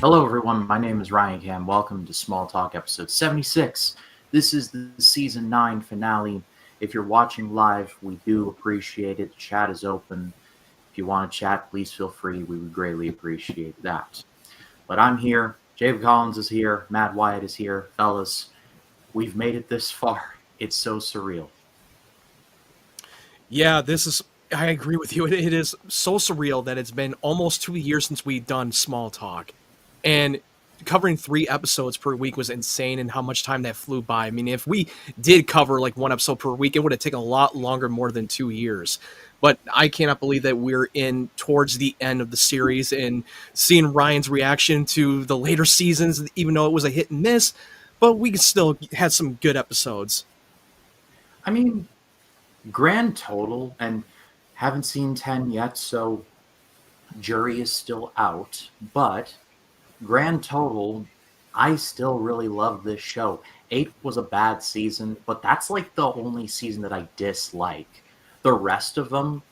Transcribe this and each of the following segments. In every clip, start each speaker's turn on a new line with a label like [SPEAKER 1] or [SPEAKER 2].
[SPEAKER 1] Hello, everyone. My name is Ryan Cam. Welcome to Smalltalk episode 76. This is the season 9 finale. If you're watching live, we do appreciate it. Chat is open. If you want to chat, please feel free. We would greatly appreciate that. But I'm here. Jacob Collins is here. Matt Wyatt is here. Fellas, we've made it this far. It's so surreal.
[SPEAKER 2] Yeah, I agree with you. It is so surreal that it's been almost 2 years since we've done Small Talk. And covering 3 episodes per week was insane, and how much time that flew by. I mean, if we did cover like one episode per week, it would have taken a lot longer, more than 2 years. But I cannot believe that we're in towards the end of the series and seeing Ryan's reaction to the later seasons, even though it was a hit and miss. But we still had some good episodes.
[SPEAKER 1] I mean, grand total, and haven't seen 10 yet, so jury is still out. But grand total, I still really love this show. 8 was a bad season, but that's like the only season that I dislike. The rest of them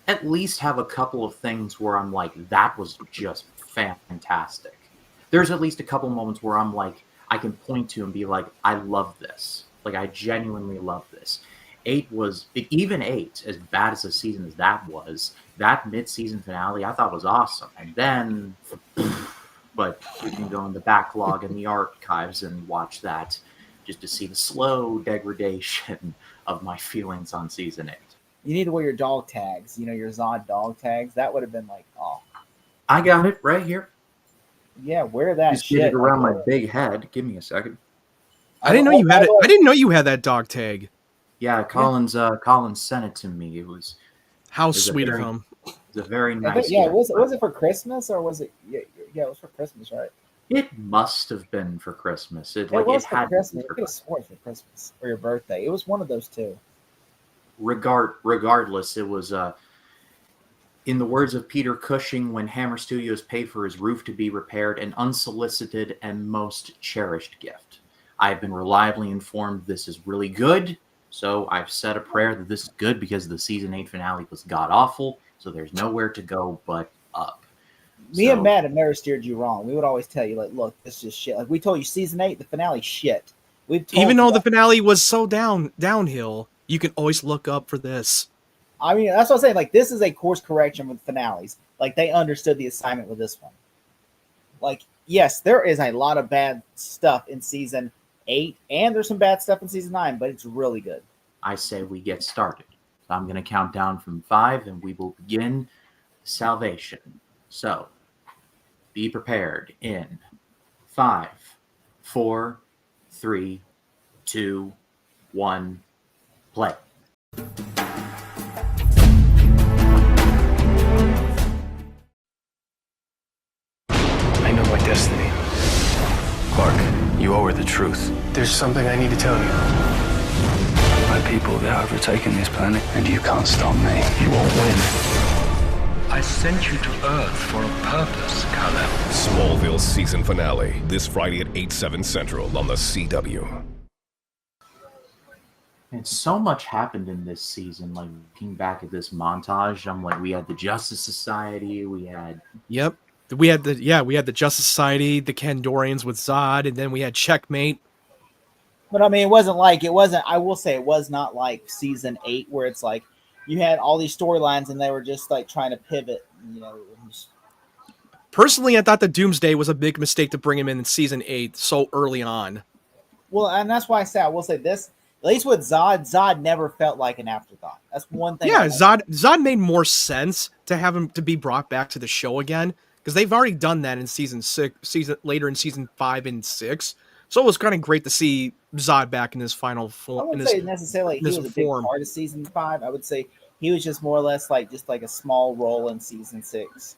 [SPEAKER 1] at least have a couple of things where I'm like, that was just fantastic. There's at least a couple moments where I'm like, I can point to and be like, I love this. Like, I genuinely love this. 8 was, even 8, as bad as a season as that was, that mid-season finale I thought was awesome. And then, but you can go in the backlog and the archives and watch that just to see the slow degradation of my feelings on season 8.
[SPEAKER 3] You need to wear your dog tags, your Zod dog tags. That would have been like, oh.
[SPEAKER 1] I got it right here.
[SPEAKER 3] Yeah, wear that
[SPEAKER 1] Just
[SPEAKER 3] shit.
[SPEAKER 1] get it around my big head. Give me a second.
[SPEAKER 2] I didn't know you had it. I didn't know you had that dog tag.
[SPEAKER 1] Yeah, Collins sent it to me. It was
[SPEAKER 2] how sweet of him.
[SPEAKER 1] It was a very nice.
[SPEAKER 3] Was it for Christmas or was it? Yeah, it was for Christmas, right?
[SPEAKER 1] It must have been for Christmas.
[SPEAKER 3] It was for Christmas. I could have sworn for Christmas or your birthday. It was one of those two.
[SPEAKER 1] Regardless, it was in the words of Peter Cushing, when Hammer Studios paid for his roof to be repaired, an unsolicited and most cherished gift. I have been reliably informed this is really good, so I've said a prayer that this is good because the season 8 finale was god-awful, so there's nowhere to go but up.
[SPEAKER 3] Me and Matt have never steered you wrong. We would always tell you, like, look, this is shit. Like, we told you season 8, the finale shit.
[SPEAKER 2] Even though the finale was so downhill, you can always look up for this.
[SPEAKER 3] I mean, that's what I'm saying. Like, this is a course correction with finales. Like, they understood the assignment with this one. Like, yes, there is a lot of bad stuff in season 8, and there's some bad stuff in season 9, but it's really good.
[SPEAKER 1] I say we get started. So I'm going to count down from 5, and we will begin salvation. So, be prepared in 5, 4, 3, 2, 1, play.
[SPEAKER 4] I know my destiny. Clark, you owe her the truth. There's something I need to tell you. My people, they're overtaking this planet, and you can't stop me. You won't win.
[SPEAKER 5] I sent you to Earth for a purpose, Kal-El.
[SPEAKER 6] Smallville season finale, this Friday at 8/7 Central on the CW.
[SPEAKER 1] And so much happened in this season. Like, looking back at this montage, I'm like, we had the Justice Society, we had...
[SPEAKER 2] Yep. We had the Justice Society, the Kandorians with Zod, and then we had Checkmate.
[SPEAKER 3] But I mean, I will say it was not like season 8 where it's like you had all these storylines and they were just like trying to pivot,
[SPEAKER 2] Personally, I thought the Doomsday was a big mistake to bring him in season 8 so early on.
[SPEAKER 3] Well, and that's why I will say this, at least with Zod never felt like an afterthought. That's one thing.
[SPEAKER 2] Yeah, Zod made more sense to have him to be brought back to the show again, because they've already done that in later in season 5 and 6. So it was kind of great to see Zod back in his final form.
[SPEAKER 3] I wouldn't say necessarily he was a big part of season 5. I would say he was just more or less like a small role in season 6,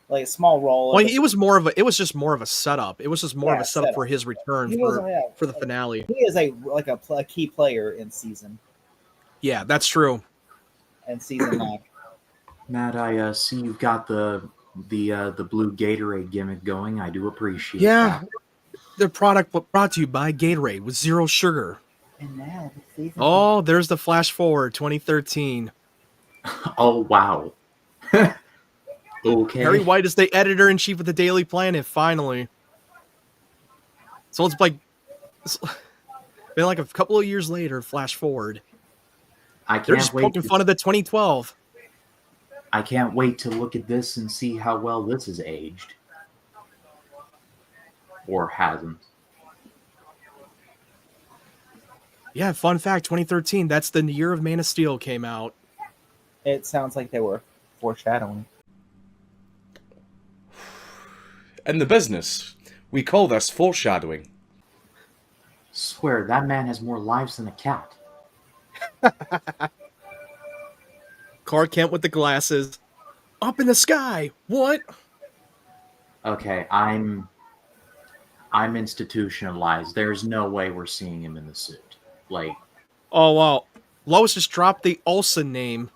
[SPEAKER 3] like a small role.
[SPEAKER 2] Well, it was just more of a setup. It was just more of a setup for his return for the finale.
[SPEAKER 3] He is a key player in season.
[SPEAKER 2] Yeah, that's true.
[SPEAKER 3] And season 9.
[SPEAKER 1] Matt, I see you've got the blue Gatorade gimmick going. I do appreciate that.
[SPEAKER 2] The product brought to you by Gatorade with 0 sugar.
[SPEAKER 3] And now the season.
[SPEAKER 2] Oh, there's the flash forward, 2013.
[SPEAKER 1] Oh, wow. Okay.
[SPEAKER 2] Perry White is the editor-in-chief of the Daily Planet, finally. So it's been like a couple of years later, flash forward.
[SPEAKER 1] I
[SPEAKER 2] They're
[SPEAKER 1] can't
[SPEAKER 2] just
[SPEAKER 1] wait.
[SPEAKER 2] poking fun of the 2012.
[SPEAKER 1] I can't wait to look at this and see how well this is aged. Or hasn't.
[SPEAKER 2] Yeah, fun fact, 2013, that's the year of Man of Steel came out.
[SPEAKER 3] It sounds like they were foreshadowing.
[SPEAKER 7] In the business, we call this foreshadowing.
[SPEAKER 1] Swear, that man has more lives than a cat.
[SPEAKER 2] Clark Kent with the glasses. Up in the sky. What?
[SPEAKER 1] Okay, I'm institutionalized. There's no way we're seeing him in the suit. Like,
[SPEAKER 2] Oh, wow. Lois just dropped the Olsen name.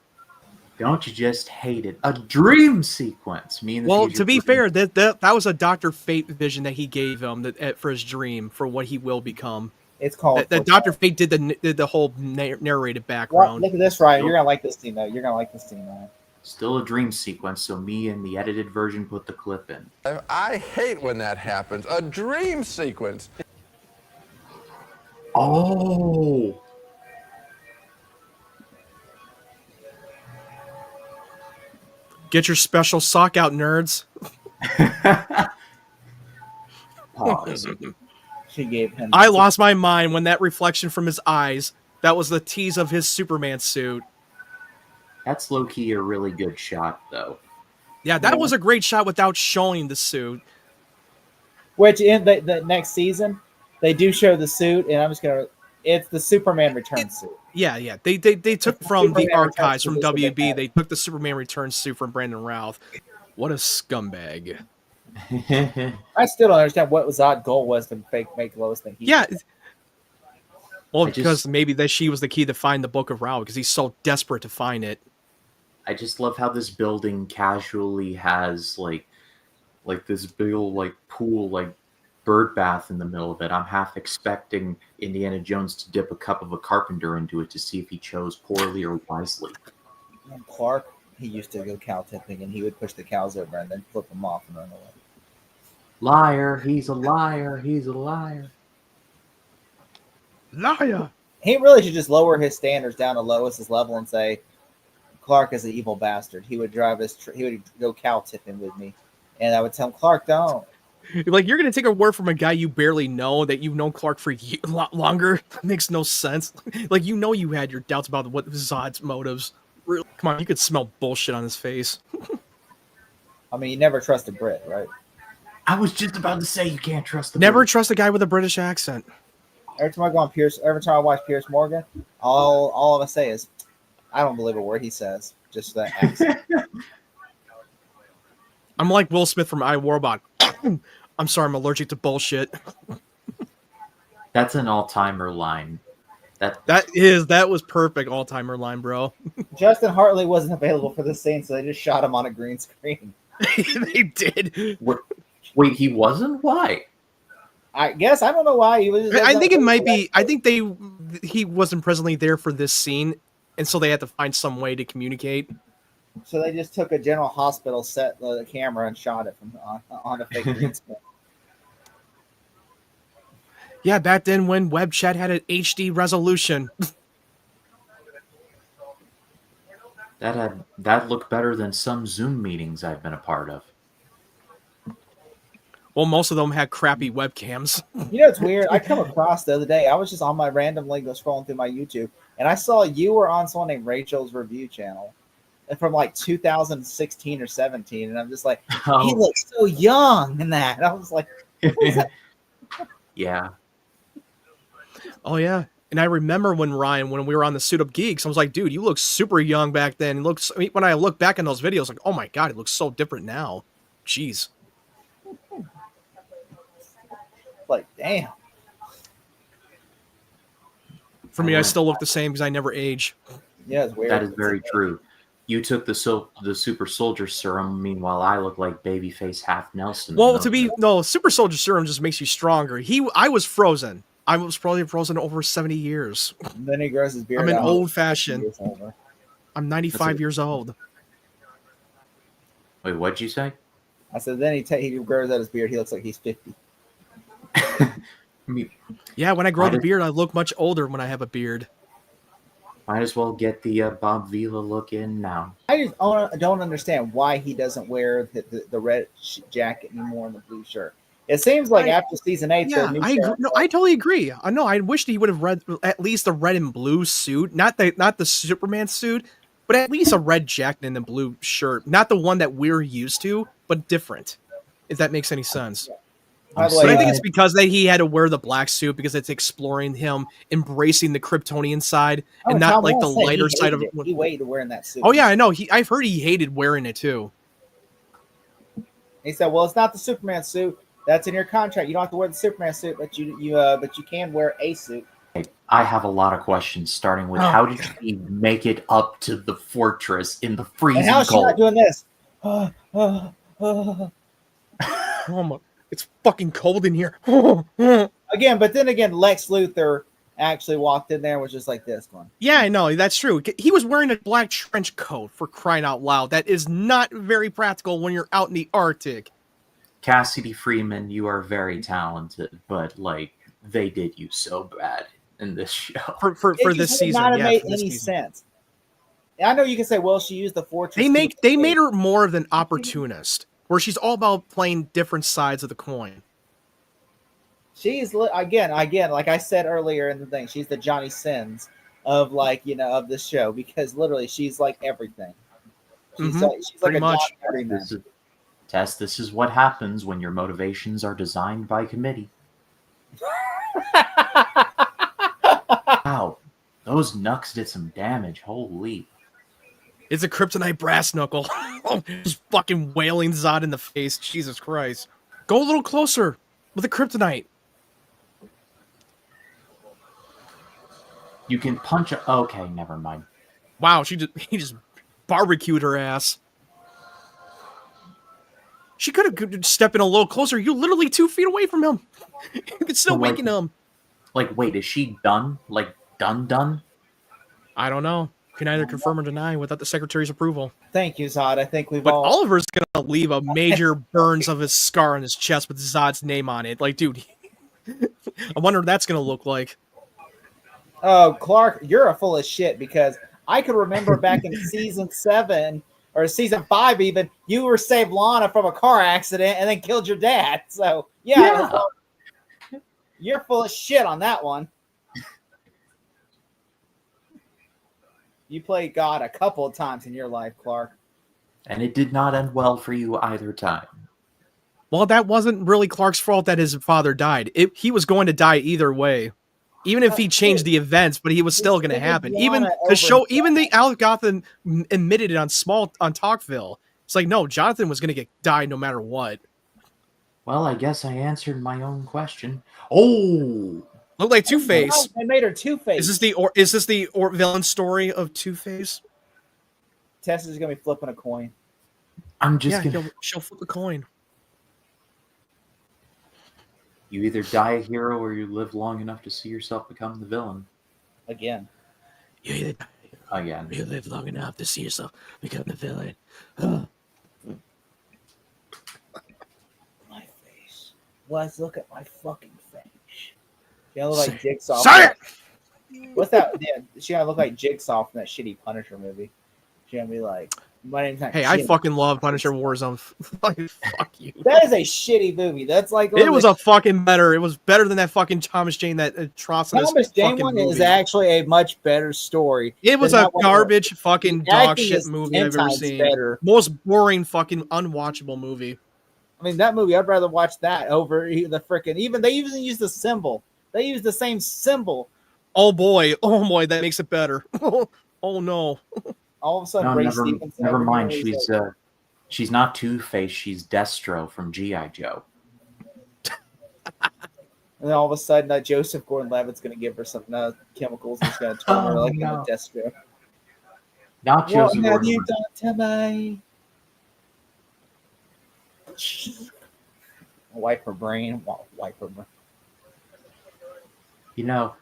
[SPEAKER 1] don't you just hate it? A dream sequence. Me and the
[SPEAKER 2] Well,
[SPEAKER 1] future
[SPEAKER 2] to be
[SPEAKER 1] dream.
[SPEAKER 2] fair, that was a Dr. Fate vision that he gave him for his dream, for what he will become.
[SPEAKER 3] It's called.
[SPEAKER 2] That Dr. Fate did the whole narrated
[SPEAKER 3] Well,
[SPEAKER 2] background.
[SPEAKER 3] look at this, Ryan. You're gonna like this scene, though. You're gonna like this scene, Ryan.
[SPEAKER 1] Still a dream sequence, so me and the edited version put the clip in.
[SPEAKER 8] I hate when that happens. A dream sequence.
[SPEAKER 1] Oh,
[SPEAKER 2] Get your special sock out, nerds.
[SPEAKER 1] pause.
[SPEAKER 3] She gave him.
[SPEAKER 2] I lost my mind when that reflection from his eyes, that was the tease of his Superman suit.
[SPEAKER 1] That's low-key a really good shot, though.
[SPEAKER 2] Yeah, that was a great shot without showing the suit.
[SPEAKER 3] Which in the next season, they do show the suit, and I'm just gonna. It's the Superman Return suit.
[SPEAKER 2] Yeah. They took from the
[SPEAKER 3] Superman
[SPEAKER 2] archives from
[SPEAKER 3] Returns suit is a big
[SPEAKER 2] WB. They took the Superman Returns suit from Brandon Routh. What a scumbag.
[SPEAKER 3] I still don't understand what Zod's goal was to make Lois think.
[SPEAKER 2] Yeah. Well,
[SPEAKER 1] I just-
[SPEAKER 2] because maybe that she was the key to find the Book of Ra, because he's so desperate to find it.
[SPEAKER 1] I just love how this building casually has like this big old like pool, like bird bath in the middle of it. I'm half expecting Indiana Jones to dip a cup of a carpenter into it to see if he chose poorly or wisely.
[SPEAKER 3] And Clark, he used to go cow tipping, and he would push the cows over and then flip them off and run away.
[SPEAKER 1] Liar, he's a liar, he's a liar.
[SPEAKER 2] Liar!
[SPEAKER 3] He really should just lower his standards down to Lois's level and say, Clark is an evil bastard. He would drive he would go cow tipping with me, and I would tell him, Clark, don't.
[SPEAKER 2] Like, you're going to take a word from a guy you barely know, that you've known Clark for a lot longer? That makes no sense. Like, you had your doubts about what Zod's motives. Really? Come on, you could smell bullshit on his face.
[SPEAKER 3] I mean, you never trust a Brit, right?
[SPEAKER 1] I was just about to say you can't trust the
[SPEAKER 2] Never
[SPEAKER 1] bird.
[SPEAKER 2] trust a guy with a British accent.
[SPEAKER 3] Every time I watch Pierce Morgan, all I say is, I don't believe a word he says. Just that accent.
[SPEAKER 2] I'm like Will Smith from iWarbot. I'm sorry, I'm allergic to bullshit.
[SPEAKER 1] That's an all-timer line.
[SPEAKER 2] That was perfect all-timer line, bro.
[SPEAKER 3] Justin Hartley wasn't available for this scene, so they just shot him on a green screen.
[SPEAKER 2] They did.
[SPEAKER 1] Wait, he wasn't? Why?
[SPEAKER 3] I guess I don't know why he was.
[SPEAKER 2] I think it might be. I think he wasn't presently there for this scene, and so they had to find some way to communicate.
[SPEAKER 3] So they just took a General Hospital set the camera and shot it from on a fake green screen.
[SPEAKER 2] Yeah, back then when web chat had an HD resolution.
[SPEAKER 1] That looked better than some Zoom meetings I've been a part of.
[SPEAKER 2] Well, most of them had crappy webcams.
[SPEAKER 3] You know, it's weird. I come across the other day. I was just on my random link scrolling through my YouTube, and I saw you were on someone named Rachel's review channel from like 2016 or 17, and I'm just like, he looks so young in that. And I was like, what is that?
[SPEAKER 1] Yeah.
[SPEAKER 2] Oh yeah, and I remember when we were on the Suit Up Geeks, I was like, dude, you look super young back then. When I look back in those videos, like, oh my god, it looks so different now. Jeez.
[SPEAKER 3] Like, damn.
[SPEAKER 2] For me, I still look the same because I never age.
[SPEAKER 3] Yeah, it's weird.
[SPEAKER 1] That is very true. You took the super soldier serum, meanwhile I look like babyface half Nelson.
[SPEAKER 2] Well, super soldier serum just makes you stronger. I was frozen. I was probably frozen over 70 years.
[SPEAKER 3] And then he grows his beard.
[SPEAKER 2] I'm an
[SPEAKER 3] out.
[SPEAKER 2] old fashioned. I'm 95 years old.
[SPEAKER 1] Wait, what'd you say?
[SPEAKER 3] I said then he grows out his beard. He looks like he's 50.
[SPEAKER 1] I mean,
[SPEAKER 2] Yeah, when I grow
[SPEAKER 1] Might
[SPEAKER 2] the
[SPEAKER 1] as-
[SPEAKER 2] beard, I look much older when I have a beard.
[SPEAKER 1] might as well get the Bob Vila look in now.
[SPEAKER 3] I just don't understand why he doesn't wear the red jacket anymore and the blue shirt. It seems like after season 8, the
[SPEAKER 2] Yeah,
[SPEAKER 3] new
[SPEAKER 2] I agree.
[SPEAKER 3] show-
[SPEAKER 2] No, I totally agree. No, I wish he would have read at least the red and blue suit, not the Superman suit, but at least a red jacket and a blue shirt, not the one that we're used to, but different. If that makes any sense.
[SPEAKER 3] By the
[SPEAKER 2] But
[SPEAKER 3] way,
[SPEAKER 2] I think it's because that he had to wear the black suit because it's exploring him embracing the Kryptonian side and not
[SPEAKER 3] Tom
[SPEAKER 2] like the
[SPEAKER 3] Wells said
[SPEAKER 2] lighter side of
[SPEAKER 3] it. He waited wearing that suit.
[SPEAKER 2] Oh yeah, I know. I've heard he hated wearing it too.
[SPEAKER 3] He said, "Well, it's not the Superman suit. That's in your contract. You don't have to wear the Superman suit, but you can wear a suit."
[SPEAKER 1] I have a lot of questions, starting with
[SPEAKER 2] Oh,
[SPEAKER 1] how did she make it up to the fortress in the
[SPEAKER 3] And
[SPEAKER 1] freezing
[SPEAKER 3] how is she
[SPEAKER 1] cold?
[SPEAKER 3] not doing this?
[SPEAKER 2] Oh my, it's fucking cold in here.
[SPEAKER 3] Again, but then again, Lex Luthor actually walked in there and was just like this one.
[SPEAKER 2] Yeah, I know, that's true. He was wearing a black trench coat, for crying out loud. That is not very practical when you're out in the Arctic.
[SPEAKER 1] Cassidy Freeman, you are very talented, but like they did you so bad in this show.
[SPEAKER 2] For
[SPEAKER 3] It
[SPEAKER 2] this
[SPEAKER 3] just would
[SPEAKER 2] season.
[SPEAKER 3] not have
[SPEAKER 2] Yeah,
[SPEAKER 3] made
[SPEAKER 2] for this
[SPEAKER 3] any
[SPEAKER 2] season.
[SPEAKER 3] sense. I know you can say, "Well, she used the fortress."
[SPEAKER 2] They made her more of an opportunist, where she's all about playing different sides of the coin.
[SPEAKER 3] She's again, like I said earlier in the thing, she's the Johnny Sins of of this show because literally she's like everything. She's
[SPEAKER 2] Mhm,
[SPEAKER 3] like
[SPEAKER 2] pretty
[SPEAKER 3] a
[SPEAKER 2] much.
[SPEAKER 3] John Everyman.
[SPEAKER 1] This is what happens when your motivations are designed by committee. Wow, those knucks did some damage. Holy.
[SPEAKER 2] It's a kryptonite brass knuckle. Just fucking wailing Zod in the face. Jesus Christ. Go a little closer with the kryptonite.
[SPEAKER 1] You can punch a... Okay, never mind.
[SPEAKER 2] Wow, he just barbecued her ass. She could have stepped in a little closer. You're literally 2 feet away from him. You could still
[SPEAKER 1] But, like-
[SPEAKER 2] waken him.
[SPEAKER 1] Like, wait, is she done? Like, done?
[SPEAKER 2] I don't know. Can either confirm or deny without the secretary's approval.
[SPEAKER 3] Thank you, Zod. I think we've
[SPEAKER 2] But
[SPEAKER 3] all.
[SPEAKER 2] Oliver's gonna leave a major burns of his scar on his chest with Zod's name on it. Like, dude, I wonder what that's gonna look like.
[SPEAKER 3] Oh, Clark, you're a full of shit because I could remember back in season 7 or season 5 even, you were saved Lana from a car accident and then killed your dad. So yeah. You're full of shit on that one. You played God a couple of times in your life, Clark.
[SPEAKER 1] And it did not end well for you either time.
[SPEAKER 2] Well, that wasn't really Clark's fault that his father died. He was going to die either way. Even if he changed the events, but he was still going to happen. Even the show, even the Al Gotham admitted it on Talkville. It's like, no, Jonathan was going to die no matter what.
[SPEAKER 1] Well, I guess I answered my own question. Oh!
[SPEAKER 2] Look like Two-Face.
[SPEAKER 3] They made her Two-Face.
[SPEAKER 2] Is this the villain story of Two-Face?
[SPEAKER 3] Tessa's gonna be flipping a coin.
[SPEAKER 1] I'm just gonna...
[SPEAKER 2] she'll flip a coin.
[SPEAKER 1] You either die a hero or you live long enough to see yourself become the villain.
[SPEAKER 3] Again.
[SPEAKER 2] You either die
[SPEAKER 1] Again.
[SPEAKER 2] or you live long enough to see yourself become the villain.
[SPEAKER 3] My face. Let's look at my fucking face. She gonna look like Jigsaw.
[SPEAKER 2] Say it!
[SPEAKER 3] What's that? Yeah, she gonna look like Jigsaw from that shitty Punisher movie. She gonna be like, my name's not
[SPEAKER 2] Hey, I
[SPEAKER 3] Jim.
[SPEAKER 2] fucking love Punisher Warzone. Like, fuck you.
[SPEAKER 3] That is a shitty movie. That's like
[SPEAKER 2] It was it was better than that fucking Thomas Jane, that atrocious
[SPEAKER 3] Thomas Jane
[SPEAKER 2] fucking
[SPEAKER 3] one
[SPEAKER 2] movie.
[SPEAKER 3] is actually a much better story.
[SPEAKER 2] It was
[SPEAKER 3] than
[SPEAKER 2] a
[SPEAKER 3] that one.
[SPEAKER 2] garbage fucking
[SPEAKER 3] The
[SPEAKER 2] dog
[SPEAKER 3] acting
[SPEAKER 2] shit
[SPEAKER 3] is
[SPEAKER 2] movie
[SPEAKER 3] 10
[SPEAKER 2] I've ever
[SPEAKER 3] times
[SPEAKER 2] seen.
[SPEAKER 3] better.
[SPEAKER 2] Most boring fucking unwatchable movie.
[SPEAKER 3] I mean, that movie, I'd rather watch that over the freaking. They even use the symbol. They use the same symbol.
[SPEAKER 2] Oh boy, that makes it better. Oh no.
[SPEAKER 3] All of a sudden,
[SPEAKER 1] No,
[SPEAKER 3] Ray
[SPEAKER 1] never,
[SPEAKER 3] Stevens.
[SPEAKER 1] never
[SPEAKER 3] over
[SPEAKER 1] mind.
[SPEAKER 3] here is like,
[SPEAKER 1] She's not Two-Face. She's Destro from G.I. Joe.
[SPEAKER 3] and then all of a sudden, Joseph Gordon-Levitt's going to give her some chemicals and he's going to turn her like into Destro.
[SPEAKER 1] Not
[SPEAKER 3] What
[SPEAKER 1] Joseph
[SPEAKER 3] have you
[SPEAKER 1] Gordon.
[SPEAKER 3] done to me? Wipe her brain. Wipe her brain.
[SPEAKER 1] You know,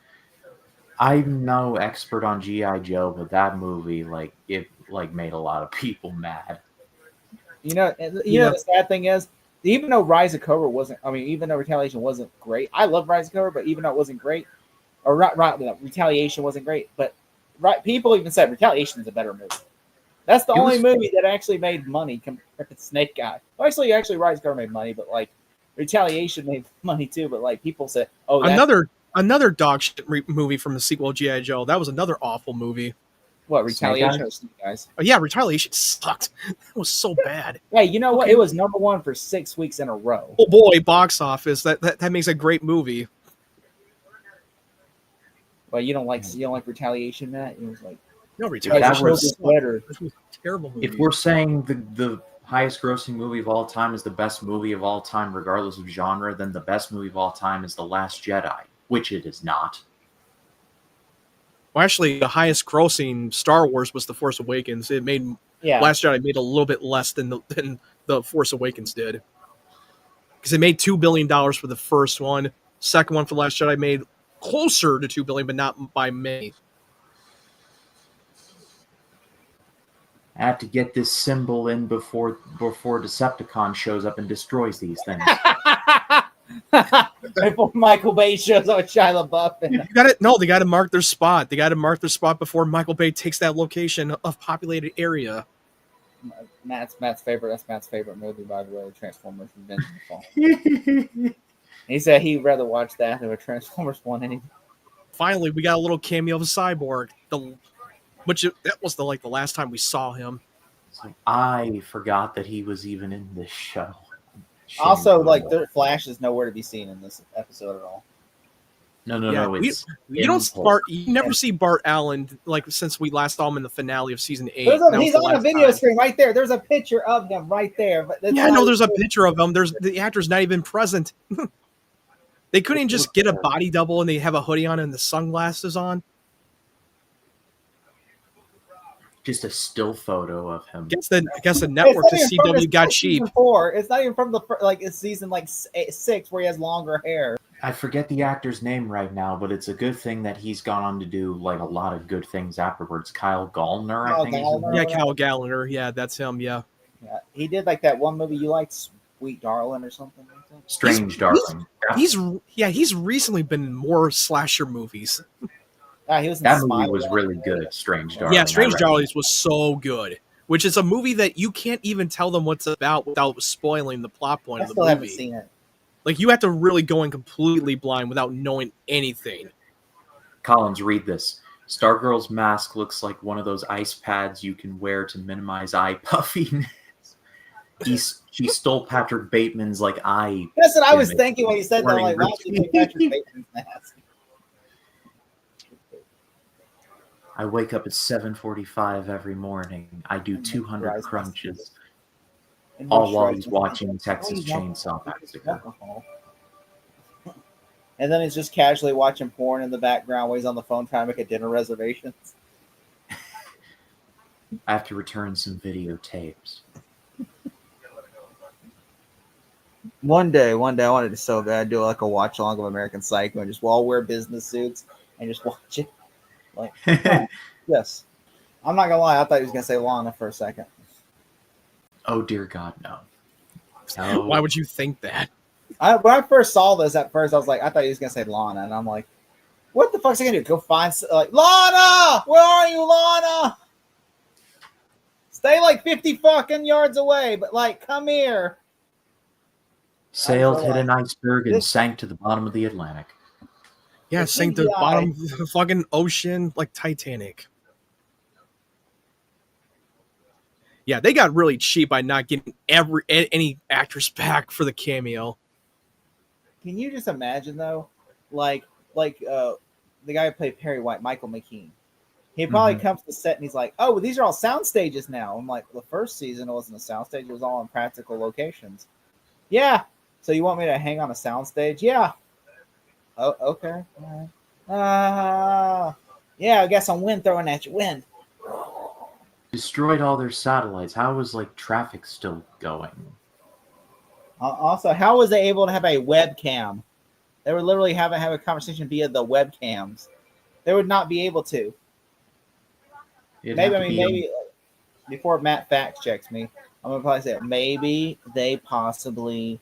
[SPEAKER 1] I'm no expert on G.I. Joe, but that movie, it made a lot of people mad.
[SPEAKER 3] You know, the sad thing is, even though Rise of Cobra wasn't, I mean, even though Retaliation wasn't great, I love Rise of Cobra, but even though it wasn't great, or Retaliation wasn't great, but people even said Retaliation is a better movie. That's the only movie that actually made money compared to Snake Eye. Well, actually, Rise of Cobra made money, but like Retaliation made money too. But like people said, oh,
[SPEAKER 2] another dog shit movie from the sequel G.I. Joe. That was another awful movie.
[SPEAKER 3] What, Retaliation or Snake Eyes?
[SPEAKER 2] Oh, yeah, Retaliation sucked. That was so bad.
[SPEAKER 3] Hey, you know what? It was #1 for 6 weeks in a row.
[SPEAKER 2] Oh boy, box office. That makes a great movie.
[SPEAKER 3] Well, you don't like Retaliation, Matt? It was like
[SPEAKER 2] Retaliation
[SPEAKER 3] was better.
[SPEAKER 2] It was a terrible movie.
[SPEAKER 1] If we're saying the highest grossing movie of all time is the best movie of all time, regardless of genre, then the best movie of all time is The Last Jedi, which it is not.
[SPEAKER 2] Well, actually, the highest grossing Star Wars was The Force Awakens. It made Last Jedi made a little bit less than the Force Awakens did, because it made $2 billion for the first one. Second one for Last Jedi made closer to $2 billion, but not by many.
[SPEAKER 1] I have to get this symbol in before Decepticon shows up and destroys these things.
[SPEAKER 3] Before Michael Bay shows up with Shia LaBeouf.
[SPEAKER 2] They got to mark their spot. They got to mark their spot before Michael Bay takes that location of populated area.
[SPEAKER 3] Matt's favorite. That's Matt's favorite movie, by the way. Transformers: Revenge of the Fall. He said he'd rather watch that than a Transformers 1 anyway.
[SPEAKER 2] Finally, we got a little cameo of a Cyborg. That was the last time we saw him.
[SPEAKER 1] It's like, I forgot that he was even in this show.
[SPEAKER 3] Also, their Flash is nowhere to be seen in this episode at all.
[SPEAKER 1] No.
[SPEAKER 2] You never see Bart Allen since we last saw him in the finale of season 8.
[SPEAKER 3] He's on a video screen right there. There's a picture of him right there. But
[SPEAKER 2] there's a picture of him. The actor's not even present. They couldn't just get a body double and they have a hoodie on and the sunglasses on.
[SPEAKER 1] Just a still photo of him.
[SPEAKER 2] I guess the network to CW got cheap.
[SPEAKER 3] It's not even from it's season 6 where he has longer hair.
[SPEAKER 1] I forget the actor's name right now, but it's a good thing that he's gone on to do a lot of good things afterwards. Kyle Gallner, I think.
[SPEAKER 2] Kyle Gallner. Yeah, that's him. Yeah.
[SPEAKER 3] He did that one movie you liked, Sweet Darling or something like that.
[SPEAKER 1] Strange Darling.
[SPEAKER 2] He's recently been in more slasher movies.
[SPEAKER 3] He was in
[SPEAKER 1] that movie was really good. Strange Darling.
[SPEAKER 2] Yeah, Strange Darling was so good. Which is a movie that you can't even tell them what's about without spoiling the plot point of the movie. I haven't seen it. You have to really go in completely blind without knowing anything.
[SPEAKER 1] Collins, read this. Stargirl's mask looks like one of those ice pads you can wear to minimize eye puffiness. She stole Patrick Bateman's eye.
[SPEAKER 3] That's what I was thinking when he said that. Why don't you take Patrick Bateman's mask?
[SPEAKER 1] I wake up at 7:45 every morning. I do 200 crunches, all while he's watching Texas Chainsaw Massacre.
[SPEAKER 3] And then he's just casually watching porn in the background while he's on the phone trying to make a dinner reservations.
[SPEAKER 1] I have to return some videotapes.
[SPEAKER 3] One day I wanted to so bad do a watch along of American Psycho and just all wear business suits and just watch it. Yes. I'm not gonna lie, I thought he was gonna say Lana for a second.
[SPEAKER 1] Oh dear God, no.
[SPEAKER 2] Why would you think that?
[SPEAKER 3] When I first saw this I thought he was gonna say Lana, and I'm like, what the fuck's he gonna do? Go find Lana! Where are you, Lana? Stay 50 fucking yards away, but come here.
[SPEAKER 1] Sailed, hit an iceberg, and sank to the bottom of the Atlantic.
[SPEAKER 2] Yeah, sank to the bottom of the fucking ocean like Titanic. Yeah, they got really cheap by not getting any actors back for the cameo.
[SPEAKER 3] Can you just imagine though, the guy who played Perry White, Michael McKean? He probably comes to the set and he's like, "Oh, well, these are all sound stages now." I'm like, the first season it wasn't a sound stage; it was all in practical locations. Yeah. So you want me to hang on a sound stage? Yeah. Oh, okay. All right. Yeah, I guess I'm wind throwing at you. Wind.
[SPEAKER 1] Destroyed all their satellites. How was traffic still going?
[SPEAKER 3] Also, how was they able to have a webcam? They were literally have a conversation via the webcams. They would not be able to. Maybe before Matt fact checks me, I'm gonna probably say maybe they possibly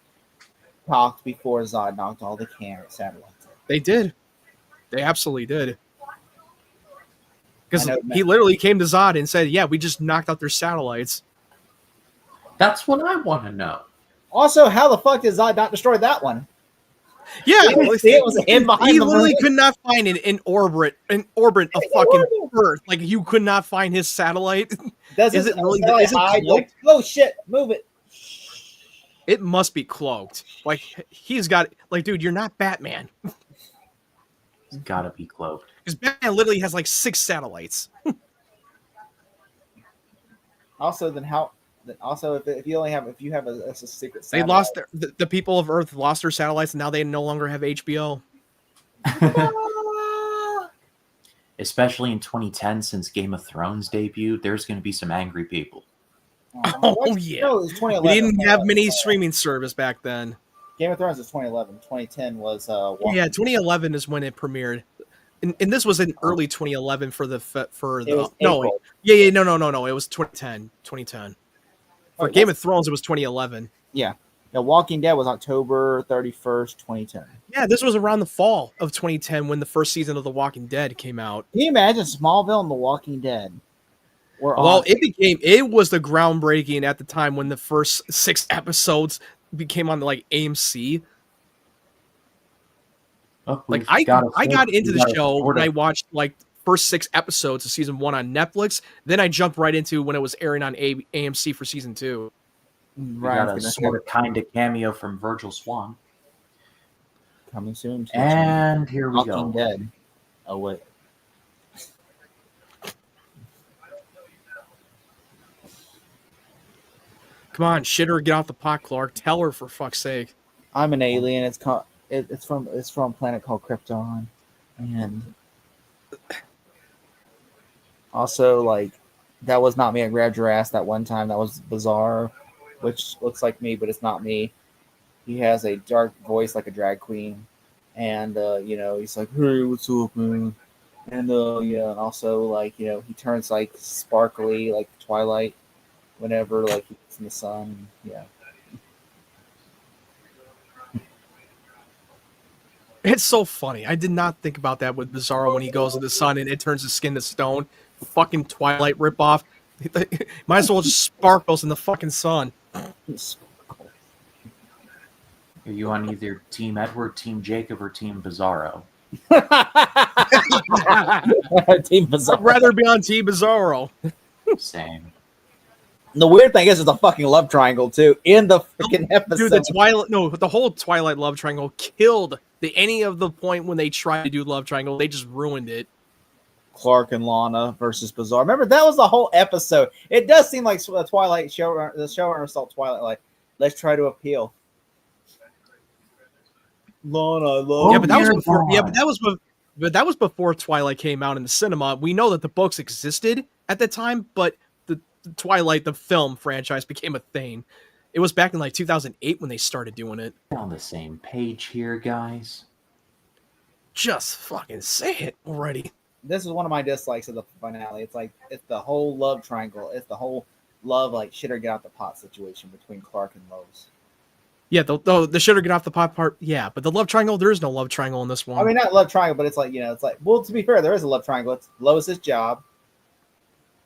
[SPEAKER 3] talked before Zod knocked all the satellites out.
[SPEAKER 2] They did. They absolutely did. Because
[SPEAKER 3] I know
[SPEAKER 2] he literally came to Zod and said, "Yeah, we just knocked out their satellites."
[SPEAKER 1] That's what I want to know.
[SPEAKER 3] Also, how the fuck did Zod not destroy that one?
[SPEAKER 2] Yeah,
[SPEAKER 3] You didn't see it was hidden behind
[SPEAKER 2] he
[SPEAKER 3] the
[SPEAKER 2] literally
[SPEAKER 3] moon.
[SPEAKER 2] could not find an orbit of fucking Earth. Like you could not find his satellite.
[SPEAKER 3] Does
[SPEAKER 2] Is
[SPEAKER 3] his
[SPEAKER 2] it really?
[SPEAKER 3] satellite
[SPEAKER 2] Is it
[SPEAKER 3] hide?
[SPEAKER 2] cloaked?
[SPEAKER 3] Like, oh shit, move it.
[SPEAKER 2] It must be cloaked. Like he's got. Like, dude, you're not Batman.
[SPEAKER 1] It's gotta be cloaked.
[SPEAKER 2] Because Batman literally has like 6 satellites.
[SPEAKER 3] Also, then how? Also, if you have a secret
[SPEAKER 2] They
[SPEAKER 3] satellite,
[SPEAKER 2] lost the people of Earth lost their satellites, and now they no longer have HBO.
[SPEAKER 1] Especially in 2010, since Game of Thrones debuted, there's going to be some angry people.
[SPEAKER 2] Oh yeah,
[SPEAKER 3] no, it was 2011.
[SPEAKER 2] we didn't have many streaming service back then.
[SPEAKER 3] Game of Thrones was 2011. 2010 was
[SPEAKER 2] Yeah, 2011 is when it premiered, and this was in early 2011 for the
[SPEAKER 3] It was
[SPEAKER 2] no,
[SPEAKER 3] April.
[SPEAKER 2] yeah, no, it was 2010. For
[SPEAKER 3] Wait,
[SPEAKER 2] Game of Thrones, it was 2011.
[SPEAKER 3] Yeah. The Walking Dead was October 31st, 2010.
[SPEAKER 2] Yeah, this was around the fall of 2010 when the first season of The Walking Dead came out.
[SPEAKER 3] Can you imagine Smallville and The Walking Dead?
[SPEAKER 2] Well, it was the groundbreaking at the time when the first 6 episodes became on like AMC.
[SPEAKER 1] Oh,
[SPEAKER 2] Like I got into the show when I watched like first 6 episodes of season 1 on Netflix. Then I jumped right into when it was airing on AMC for season 2.
[SPEAKER 1] We got a sort of kind of cameo from Virgil Swan.
[SPEAKER 3] Coming soon.
[SPEAKER 1] And here we
[SPEAKER 3] Walking
[SPEAKER 1] go.
[SPEAKER 3] Dead. Oh, wait.
[SPEAKER 2] Come on, shitter, get off the pot, Clark. Tell her for fuck's sake.
[SPEAKER 3] I'm an alien. It's from a planet called Krypton, and also like that was not me. I grabbed your ass that one time. That was bizarre, which looks like me, but it's not me. He has a dark voice like a drag queen, and he's like, "Hey, what's up, man?" And yeah, and also like he turns like sparkly like Twilight whenever like he's in the sun. Yeah.
[SPEAKER 2] It's so funny. I did not think about that with Bizarro when he goes in the sun and it turns his skin to stone. Fucking Twilight ripoff. Might as well just sparkles in the fucking sun.
[SPEAKER 1] Are you on either Team Edward, Team Jacob, or Team Bizarro?
[SPEAKER 3] Team Bizarro.
[SPEAKER 2] I'd rather be on Team Bizarro.
[SPEAKER 1] Same.
[SPEAKER 3] The weird thing is, there's a fucking love triangle too in the freaking episode.
[SPEAKER 2] Dude, the whole Twilight love triangle killed any of the point when they tried to do love triangle. They just ruined it.
[SPEAKER 3] Clark and Lana versus Bizarro. Remember, that was the whole episode. It does seem like the Twilight show, the showrunner assault Twilight. Like, let's try to appeal. Lana, I love.
[SPEAKER 2] Yeah, but that was before. Yeah, but that was before Twilight came out in the cinema. We know that the books existed at the time, but the Twilight, the film franchise, became a thing. It was back in like 2008 when they started doing it.
[SPEAKER 1] On the same page here, guys.
[SPEAKER 2] Just fucking say it already.
[SPEAKER 3] This is one of my dislikes of the finale. It's like it's the whole love triangle. It's the whole love like shit or get out the pot situation between Clark and Lois.
[SPEAKER 2] Yeah, the shit or get off the pot part. Yeah, but the love triangle, there is no love triangle in this one.
[SPEAKER 3] I mean, not love triangle, but it's like well, to be fair, there is a love triangle. It's Lois's job.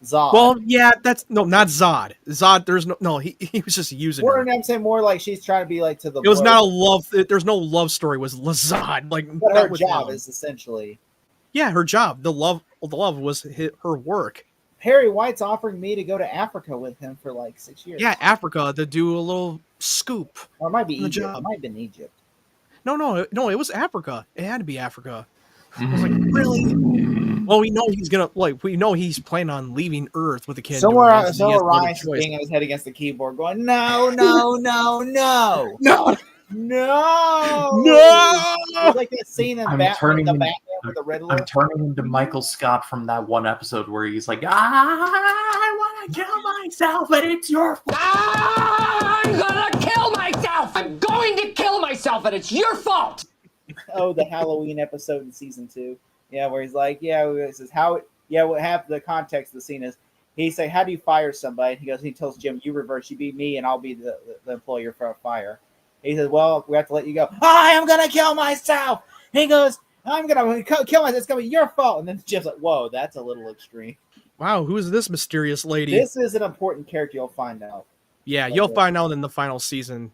[SPEAKER 3] Zod.
[SPEAKER 2] Well, yeah, not Zod. Zod, he was just using her.
[SPEAKER 3] I'm saying more like she's trying to be like to the.
[SPEAKER 2] It was not a love. There's no love story with Zod. Like,
[SPEAKER 3] but her job is essentially.
[SPEAKER 2] Yeah, her job. The love was her work.
[SPEAKER 3] Perry White's offering me to go to Africa with him for like 6 years.
[SPEAKER 2] Yeah, Africa to do a little scoop.
[SPEAKER 3] Or it might be Egypt.
[SPEAKER 2] Job.
[SPEAKER 3] It might have been Egypt.
[SPEAKER 2] No, it was Africa. It had to be Africa. I was like, really? Well, we know he's planning on leaving Earth with the kid.
[SPEAKER 3] Somewhere Ryan's banging his head against the keyboard, going, "No, no, no, no,
[SPEAKER 2] no,
[SPEAKER 3] no,
[SPEAKER 2] no!"
[SPEAKER 3] It's like that scene in Batman with the Riddler.
[SPEAKER 1] I'm turning into Michael Scott from that one episode where he's like, "I want to kill myself, and it's your fault.
[SPEAKER 9] I'm gonna kill myself. I'm going to kill myself, and it's your fault."
[SPEAKER 3] Oh, the Halloween episode in season 2. Yeah, where he's like, what half the context of the scene is He say, "How do you fire somebody?" He goes, he tells Jim, "You reverse, you be me, and I'll be the employer for a fire." He says, "Well, we have to let you go." I am gonna kill myself. He goes, "I'm gonna kill myself. It's gonna be your fault." And then Jim's like, "Whoa, that's a little extreme."
[SPEAKER 2] Wow, who is this mysterious lady?
[SPEAKER 3] This is an important character. You'll find out.
[SPEAKER 2] Yeah, you'll find out in the final season.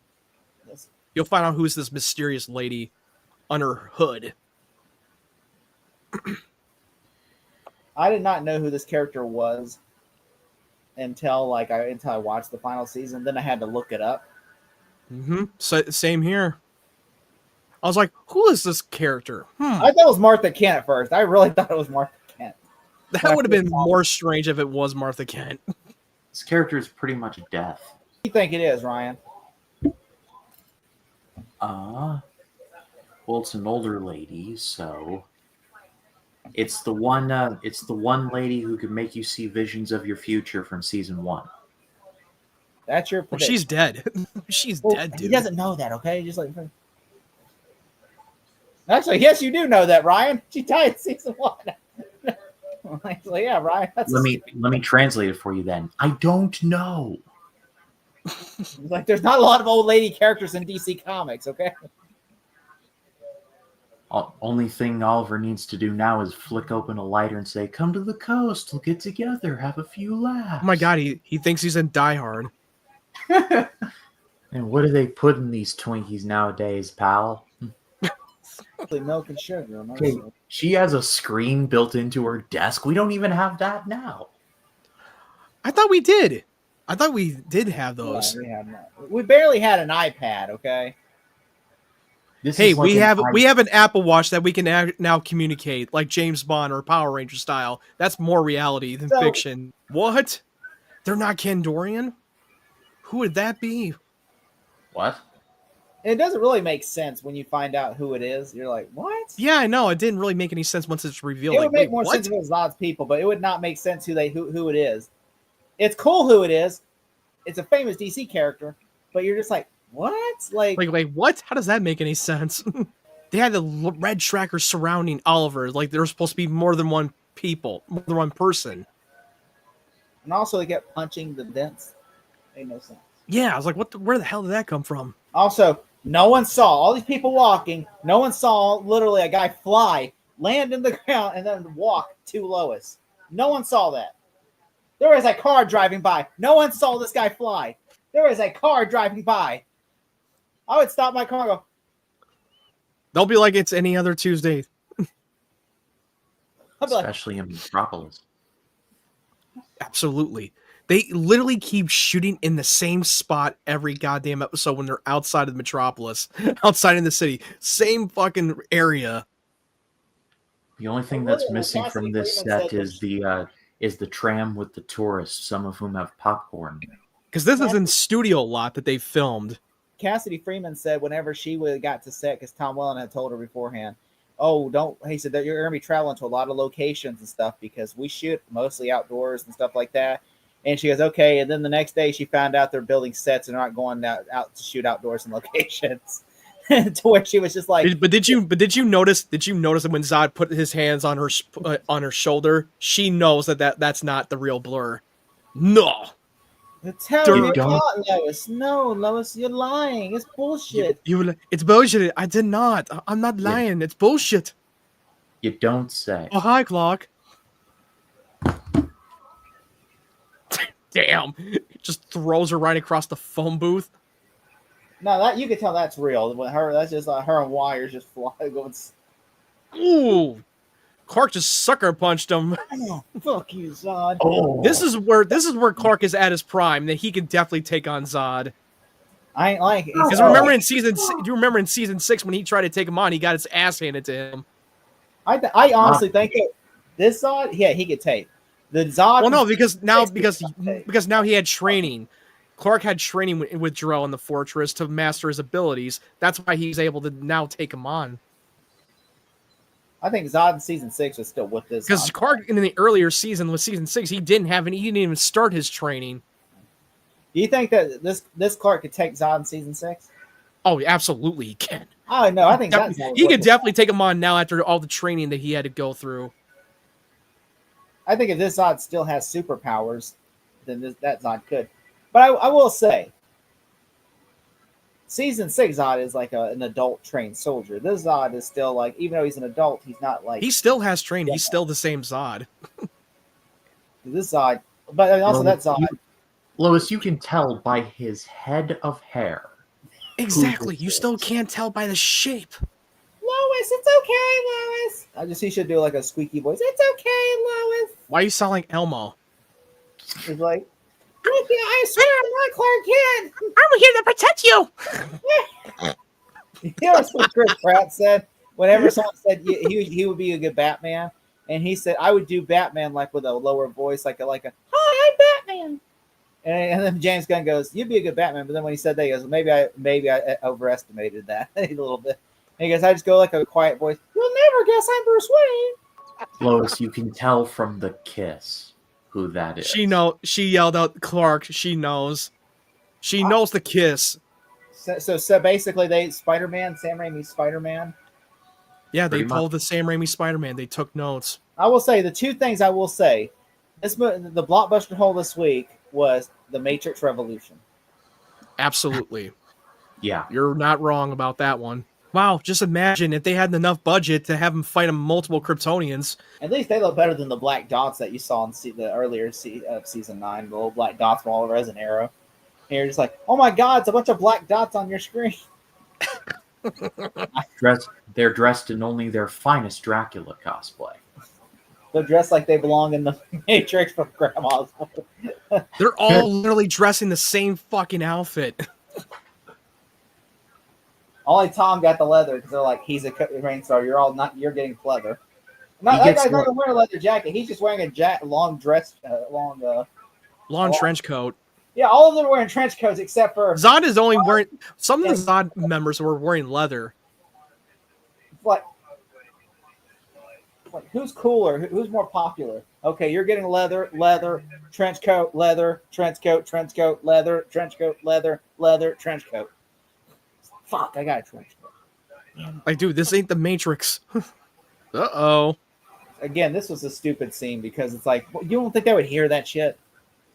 [SPEAKER 2] You'll find out who's this mysterious lady under hood.
[SPEAKER 3] I did not know who this character was until I watched the final season. Then I had to look it up.
[SPEAKER 2] So, same here. I was like, who is this character?
[SPEAKER 3] I thought it was Martha Kent at first. I really thought it was Martha Kent.
[SPEAKER 2] That would have been more strange if it was Martha Kent.
[SPEAKER 1] This character is pretty much death.
[SPEAKER 3] What do you think it is, Ryan?
[SPEAKER 1] Well, it's an older lady, so it's the one lady who could make you see visions of your future from season 1.
[SPEAKER 3] That's your
[SPEAKER 2] prediction. Well, she's dead. She's dead, dude.
[SPEAKER 3] He doesn't know that, okay? Just like actually, yes, you do know that, Ryan. She died in season 1. Actually, yeah, Ryan.
[SPEAKER 1] Let me translate it for you then. I don't know.
[SPEAKER 3] Like, there's not a lot of old lady characters in DC Comics, okay?
[SPEAKER 1] Only thing Oliver needs to do now is flick open a lighter and say, "Come to the coast. We'll get together, have a few laughs."
[SPEAKER 2] Oh my god, he thinks he's in Die Hard.
[SPEAKER 1] And what do they put in these Twinkies nowadays, pal?
[SPEAKER 3] Milk and sugar.
[SPEAKER 1] Okay, she has a screen built into her desk. We don't even have that now.
[SPEAKER 2] I thought we did. I thought we did have those.
[SPEAKER 3] Yeah, we barely had an iPad, okay?
[SPEAKER 2] Hey, we have an Apple Watch that we can now communicate, like James Bond or Power Ranger style. That's more reality than fiction. What? They're not Kandorian? Who would that be?
[SPEAKER 1] What?
[SPEAKER 3] It doesn't really make sense when you find out who it is. You're like, what?
[SPEAKER 2] Yeah, I know. It didn't really make any sense once it's revealed.
[SPEAKER 3] It would make more sense if it was Zod's people, but it would not make sense who it is. It's cool who it is. It's a famous DC character, but you're just like, what? Like
[SPEAKER 2] what? How does that make any sense? They had the red trackers surrounding Oliver. Like there was supposed to be more than one person.
[SPEAKER 3] And also they kept punching the vents. Made no sense.
[SPEAKER 2] Yeah, I was like, where the hell did that come from?
[SPEAKER 3] Also, no one saw all these people walking. No one saw literally a guy fly, land in the ground, and then walk to Lois. No one saw that. There was a car driving by. No one saw this guy fly. There was a car driving by. I would stop my car and go.
[SPEAKER 2] They'll be like it's any other Tuesday.
[SPEAKER 1] Especially in Metropolis.
[SPEAKER 2] Absolutely. They literally keep shooting in the same spot every goddamn episode when they're outside of Metropolis, outside in the city. Same fucking area.
[SPEAKER 1] The only thing that's missing from this set is the tram with the tourists, some of whom have popcorn.
[SPEAKER 2] Because this is in studio lot that they filmed.
[SPEAKER 3] Cassidy Freeman said whenever she got to set, because Tom Welling had told her beforehand, he said that you're going to be traveling to a lot of locations and stuff because we shoot mostly outdoors and stuff like that. And she goes, okay. And then the next day she found out they're building sets and they're not going out to shoot outdoors in locations. To where she was just like,
[SPEAKER 2] But did you notice that when Zod put his hands on her shoulder, she knows that's not the real Blur. No.
[SPEAKER 3] Tell me not, Lois. No, Lois, you're lying. It's bullshit.
[SPEAKER 2] It's bullshit. I did not. I'm not lying. It's bullshit.
[SPEAKER 1] You don't say.
[SPEAKER 2] Oh, hi, Clark. Damn. Just throws her right across the phone booth.
[SPEAKER 3] No, that you can tell that's real. That's just like her and wires just fly going.
[SPEAKER 2] Ooh. Clark just sucker punched him.
[SPEAKER 3] Oh, fuck you, Zod.
[SPEAKER 2] Oh. This is where Clark is at his prime. That he can definitely take on Zod.
[SPEAKER 3] I ain't like it.
[SPEAKER 2] Because remember in season 6 when he tried to take him on, he got his ass handed to him.
[SPEAKER 3] I honestly think this Zod, yeah, he could take the Zod.
[SPEAKER 2] Well, no, because now he had training. Clark had training with Jor-El in the fortress to master his abilities. That's why he's able to now take him on.
[SPEAKER 3] I think Zod in season 6 was still with this.
[SPEAKER 2] Because Clark in the earlier season with season 6, he didn't even start his training.
[SPEAKER 3] Do you think that this Clark could take Zod in season 6?
[SPEAKER 2] Oh, absolutely he can.
[SPEAKER 3] Oh no, I think
[SPEAKER 2] he could definitely take him on now after all the training that he had to go through.
[SPEAKER 3] I think if this Zod still has superpowers, then that Zod could. But I will say, Season 6 Zod is like an adult trained soldier. This Zod is still like, even though he's an adult, he's not like...
[SPEAKER 2] He still has trained. He's still the same Zod.
[SPEAKER 3] This Zod... But also that Zod...
[SPEAKER 1] Lois, you can tell by his head of hair.
[SPEAKER 2] Exactly. You still can't tell by the shape.
[SPEAKER 3] Lois, it's okay, Lois. He should do like a squeaky voice. It's okay, Lois.
[SPEAKER 2] Why you sound like Elmo?
[SPEAKER 3] He's like, look, I swear I'm not Clark Kent.
[SPEAKER 2] I'm here to protect you.
[SPEAKER 3] You know what Chris Pratt said? Whenever someone said he would be a good Batman, and he said, I would do Batman like with a lower voice, like a hi, I'm Batman. And then James Gunn goes, "You'd be a good Batman." But then when he said that, he goes, "Maybe I overestimated that a little bit." And he goes, "I just go like a quiet voice. You'll never guess I'm Bruce Wayne."
[SPEAKER 1] Lois, you can tell from the kiss who that is.
[SPEAKER 2] She yelled out, "Clark." She knows. She knows the kiss.
[SPEAKER 3] So basically, Sam Raimi's Spider-Man.
[SPEAKER 2] Yeah, they pulled the Sam Raimi Spider-Man. They took notes.
[SPEAKER 3] I will say the two things I will say. The blockbuster haul this week was The Matrix Revolution.
[SPEAKER 2] Absolutely.
[SPEAKER 1] Yeah.
[SPEAKER 2] You're not wrong about that one. Wow, just imagine if they had enough budget to have them fight multiple Kryptonians.
[SPEAKER 3] At least they look better than the black dots that you saw in the earlier of Season 9. The little black dots from all over as an arrow. And you're just like, oh my god, it's a bunch of black dots on your screen.
[SPEAKER 1] They're dressed in only their finest Dracula cosplay.
[SPEAKER 3] They're dressed like they belong in the Matrix from Grandma's.
[SPEAKER 2] They're all literally dressing the same fucking outfit.
[SPEAKER 3] Only Tom got the leather because they're like, he's a rain star. You're getting pleather. That guy's not even wearing a leather jacket. He's just wearing a long
[SPEAKER 2] trench coat.
[SPEAKER 3] Yeah, all of them are wearing trench coats except for
[SPEAKER 2] Zod is only wearing. Some of the Zod members were wearing leather.
[SPEAKER 3] Like who's cooler? Who's more popular? Okay, you're getting leather, trench coat, leather, trench coat, leather, trench coat, leather, trench coat. Fuck, I got a trench coat.
[SPEAKER 2] Like, dude, this ain't the Matrix. Uh-oh.
[SPEAKER 3] Again, this was a stupid scene because it's like, you don't think they would hear that shit?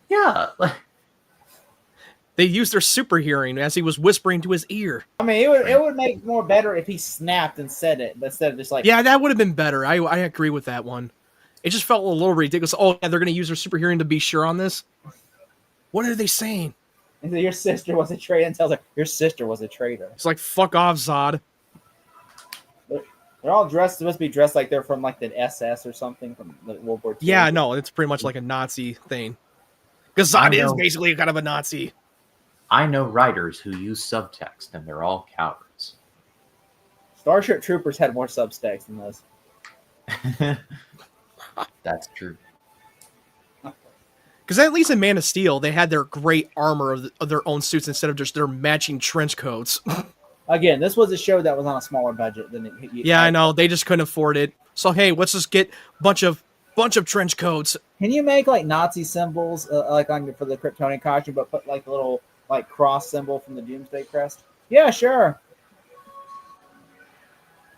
[SPEAKER 1] Yeah.
[SPEAKER 2] They used their super hearing as he was whispering to his ear.
[SPEAKER 3] I mean, it would make more better if he snapped and said it instead of just like...
[SPEAKER 2] Yeah, that would have been better. I agree with that one. It just felt a little ridiculous. Oh, yeah, they're going to use their super hearing to be sure on this? What are they saying?
[SPEAKER 3] Your sister was a traitor, and tells her, your sister was a traitor.
[SPEAKER 2] It's like, fuck off, Zod.
[SPEAKER 3] They're all supposed to be dressed like they're from like the SS or something from the World War II.
[SPEAKER 2] Yeah, no, it's pretty much like a Nazi thing. Because Zod is basically kind of a Nazi.
[SPEAKER 1] I know writers who use subtext, and they're all cowards.
[SPEAKER 3] Starship Troopers had more subtext than this.
[SPEAKER 1] That's true.
[SPEAKER 2] Because at least in Man of Steel, they had their great armor of their own suits instead of just their matching trench coats.
[SPEAKER 3] Again, this was a show that was on a smaller budget than it.
[SPEAKER 2] Yeah, I know. They just couldn't afford it. So, hey, let's just get a bunch of trench coats.
[SPEAKER 3] Can you make like Nazi symbols for the Kryptonian costume, but put like a little like cross symbol from the Doomsday Crest? Yeah, sure.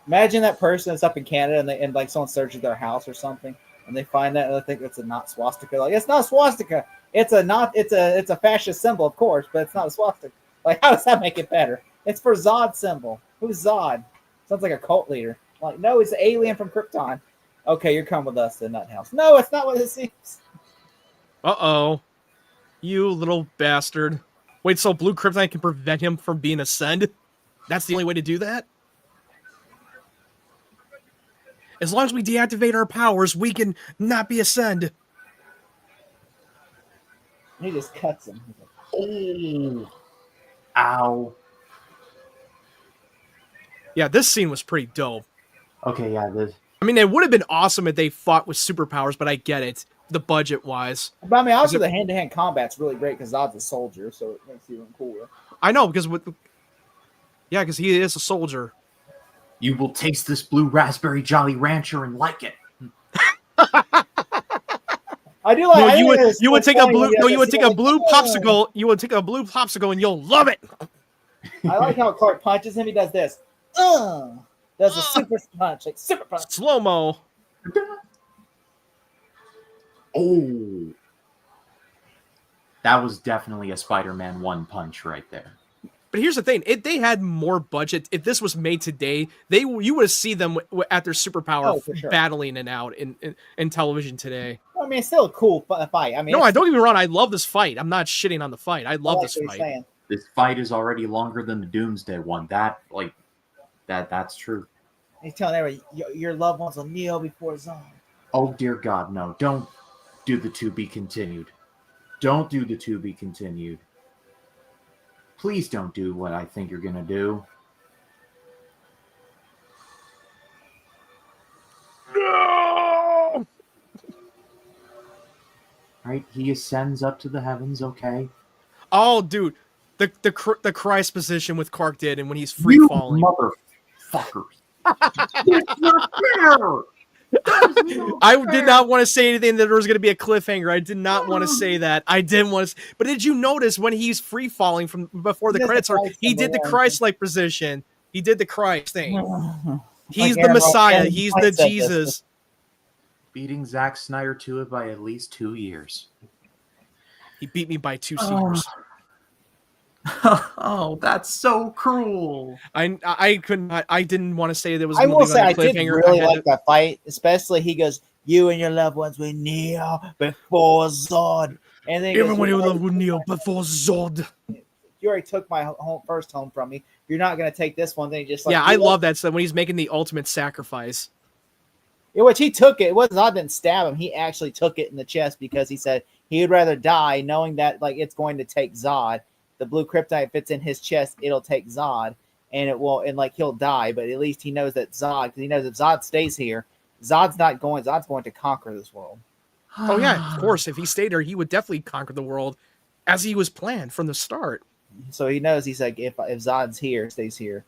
[SPEAKER 3] Imagine that person that's up in Canada and like someone searches their house or something, and they find that and they think it's a not swastika. Like, it's not swastika. It's a fascist symbol, of course, but it's not a swastika. Like, how does that make it better? It's for Zod symbol. Who's Zod? Sounds like a cult leader. Like, no, it's an alien from Krypton. Okay, you're coming with us to Nut House. No, it's not what it seems.
[SPEAKER 2] Uh-oh. You little bastard. Wait, so Blue Kryptonite can prevent him from being Ascend? That's the only way to do that? As long as we deactivate our powers, we can not be Ascend.
[SPEAKER 3] He just cuts him.
[SPEAKER 1] Oh. Ow.
[SPEAKER 2] Yeah, this scene was pretty dope.
[SPEAKER 1] Okay, yeah.
[SPEAKER 2] I mean, it would have been awesome if they fought with superpowers, but I get it, the budget-wise.
[SPEAKER 3] But I mean, also the hand-to-hand combat's really great because Zod's a soldier, so it makes it even cooler.
[SPEAKER 2] I know, because because he is a soldier.
[SPEAKER 1] You will taste this blue raspberry Jolly Rancher and like it.
[SPEAKER 3] I do like.
[SPEAKER 2] No, you would take a blue. No, you would take a blue popsicle. You would take a blue popsicle, and you'll love it.
[SPEAKER 3] I like how Clark punches him. He does this. Does a super punch, like super punch.
[SPEAKER 2] Slow mo.
[SPEAKER 1] Oh, that was definitely a Spider-Man 1 punch right there.
[SPEAKER 2] But here's the thing: if they had more budget, if this was made today, you would have seen them at their superpower
[SPEAKER 3] for sure.
[SPEAKER 2] battling it out in television today.
[SPEAKER 3] I mean, it's still a cool fight. I mean,
[SPEAKER 2] No, I don't get me wrong. I love this fight. I'm not shitting on the fight. I love this fight.
[SPEAKER 3] Saying.
[SPEAKER 1] This fight is already longer than the Doomsday one. That's true.
[SPEAKER 3] He's telling everybody, your loved ones will kneel before Zod.
[SPEAKER 1] Oh dear God, no! Don't do the to be continued. Don't do the to be continued. Please don't do what I think you're gonna do.
[SPEAKER 2] No!
[SPEAKER 1] Right? He ascends up to the heavens, okay?
[SPEAKER 2] Oh, dude. The Christ position with Clark did, and when he's free falling.
[SPEAKER 1] Motherfuckers. It's not fair!
[SPEAKER 2] I did not want to say anything that there was going to be a cliffhanger. I did not want to say that. I didn't want to. But did you notice when he's free falling from before the credits are? He did the Christ-like position. He did the Christ thing. He's the Messiah. He's the Jesus.
[SPEAKER 1] Beating Zack Snyder to it by at least 2 years.
[SPEAKER 2] He beat me by 2 years.
[SPEAKER 1] Oh, that's so cruel.
[SPEAKER 2] I couldn't. I didn't want to say there was.
[SPEAKER 3] I will say
[SPEAKER 2] a
[SPEAKER 3] I did
[SPEAKER 2] cliffhanger.
[SPEAKER 3] really like that fight, especially he goes, "You and your loved ones will kneel before Zod," and then
[SPEAKER 2] everyone who loved would kneel before Zod.
[SPEAKER 3] You already took my first home from me. You're not going to take this one. Then he just like,
[SPEAKER 2] I love that stuff when he's making the ultimate sacrifice.
[SPEAKER 3] In which he took it. It wasn't Zod didn't stab him. He actually took it in the chest because he said he would rather die knowing that like it's going to take Zod. The blue kryptonite fits in his chest, it'll take Zod, and it will, and like he'll die, but at least he knows that Zod, because he knows if Zod stays here, Zod's going to conquer this world.
[SPEAKER 2] Oh yeah, of course. If he stayed there, he would definitely conquer the world, as he was planned from the start.
[SPEAKER 3] So he knows he's like, if Zod's here, stays here,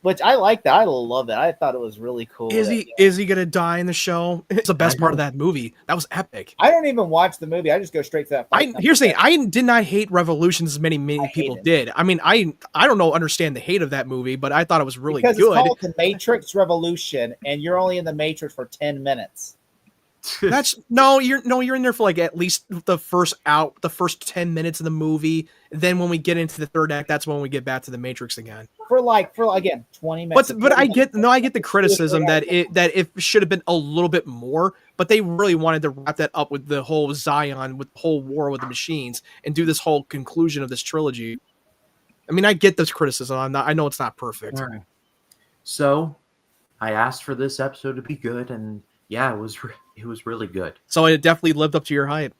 [SPEAKER 3] which I like that. I love that. I thought it was really cool.
[SPEAKER 2] Is he gonna die in the show? It's the best part of that movie. That was epic.
[SPEAKER 3] I don't even watch the movie. I just go straight to that fight.
[SPEAKER 2] Here's the thing. I did not hate Revolutions as many people did. I mean, I don't understand the hate of that movie, but I thought it was really good.
[SPEAKER 3] It's called The Matrix Revolution, and you're only in the Matrix for 10 minutes. You're in there for like at least the first 10 minutes of the movie. Then when we get into the third act, that's when we get back to the Matrix again. For again 20 minutes.
[SPEAKER 2] But I get the criticism that it should have been a little bit more, but they really wanted to wrap that up with the whole Zion, with the whole war with the machines, and do this whole conclusion of this trilogy. I mean, I get this criticism. I know it's not perfect.
[SPEAKER 1] All right. So I asked for this episode to be good, and yeah, it was really good.
[SPEAKER 2] So it definitely lived up to your hype.